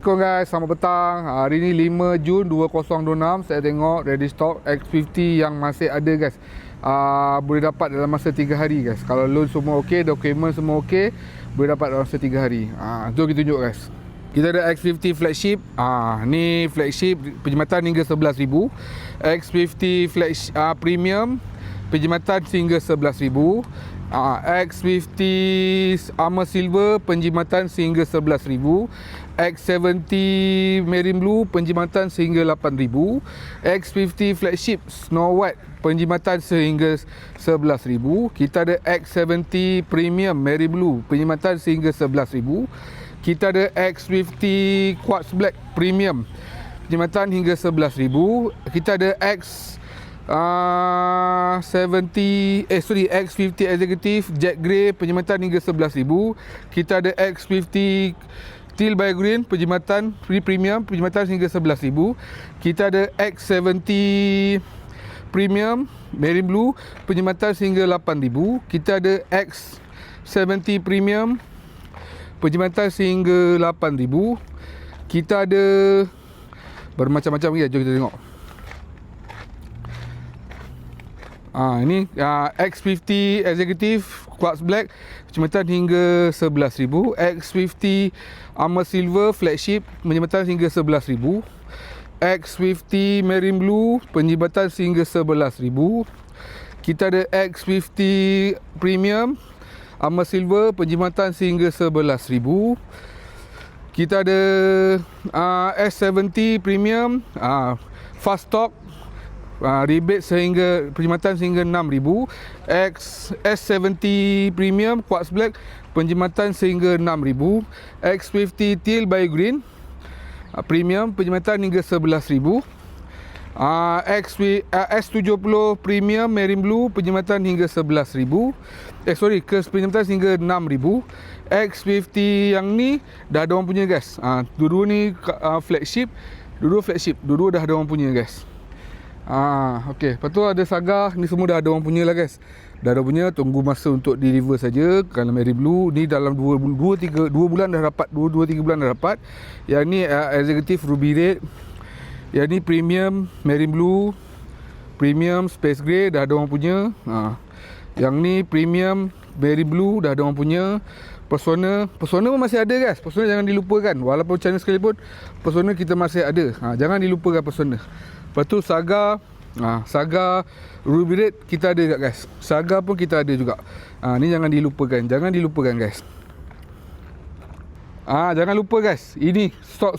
Assalamualaikum guys, selamat petang. Hari ni 5 Jun 2026. Saya tengok ready stock X50 yang masih ada guys. Boleh dapat dalam masa 3 hari guys. Kalau loan semua okey, dokumen semua okey, boleh dapat dalam masa 3 hari. Jom kita tunjuk guys. Kita ada X50 flagship. Ni flagship perkhidmatan hingga 11,000. X50 flagship premium perkhidmatan hingga 11,000. X50 Armour Silver penjimatan sehingga 11,000. X70 Marine Blue penjimatan sehingga 8,000. X50 Flagship Snow White penjimatan sehingga 11,000. Kita ada X70 Premium Marine Blue penjimatan sehingga 11,000. Kita ada X50 Quartz Black Premium penjimatan hingga 11,000. Kita ada X50 Executive Jet Grey penjimatan hingga 11,000. Kita ada X50 Teal by Green penjimatan premium penjimatan hingga 11,000. Kita ada X70 Premium Marine Blue penjimatan sehingga 8,000. Kita ada X70 Premium penjimatan sehingga 8,000. Kita ada bermacam-macam lagi. Jom kita tengok. Ini X50 Executive Quartz Black penjimatan hingga 11,000. X50 Armour Silver Flagship penjimatan hingga 11,000. X50 Marine Blue penjimatan hingga 11,000. Kita ada X50 Premium Armour Silver penjimatan sehingga 11,000. Kita ada S70 Premium Fast Stock rebate sehingga penjimatan sehingga 6,000. S70 Premium Quartz Black penjimatan sehingga 6,000. X50 Teal by Green Premium penjimatan hingga 11,000. S70 Premium Marine Blue penjimatan hingga 11,000. Penjimatan hingga 6,000. X50 yang ni dah ada orang punya guys. Dua-dua ni flagship. Dua-dua dah ada orang punya guys. Okey, lepas tu ada Saga, ni semua dah ada orang punya lah guys. Dah ada punya, tunggu masa untuk deliver saja. Kalau Marine Blue ni dalam 2 bulan dah dapat, 2-3 bulan dah dapat. Yang ni Executive Ruby Red. Yang ni Premium Marine Blue, Premium Space Grey dah ada orang punya. Yang ni Premium Marine Blue dah ada orang punya. Persona pun masih ada guys. Persona jangan dilupakan. Walaupun China sekalipun, Persona kita masih ada. Jangan dilupakan Persona. Lepas tu Saga Ruby Red kita ada juga guys. Saga pun kita ada juga. Ni jangan dilupakan guys. Jangan lupa guys. Ini stok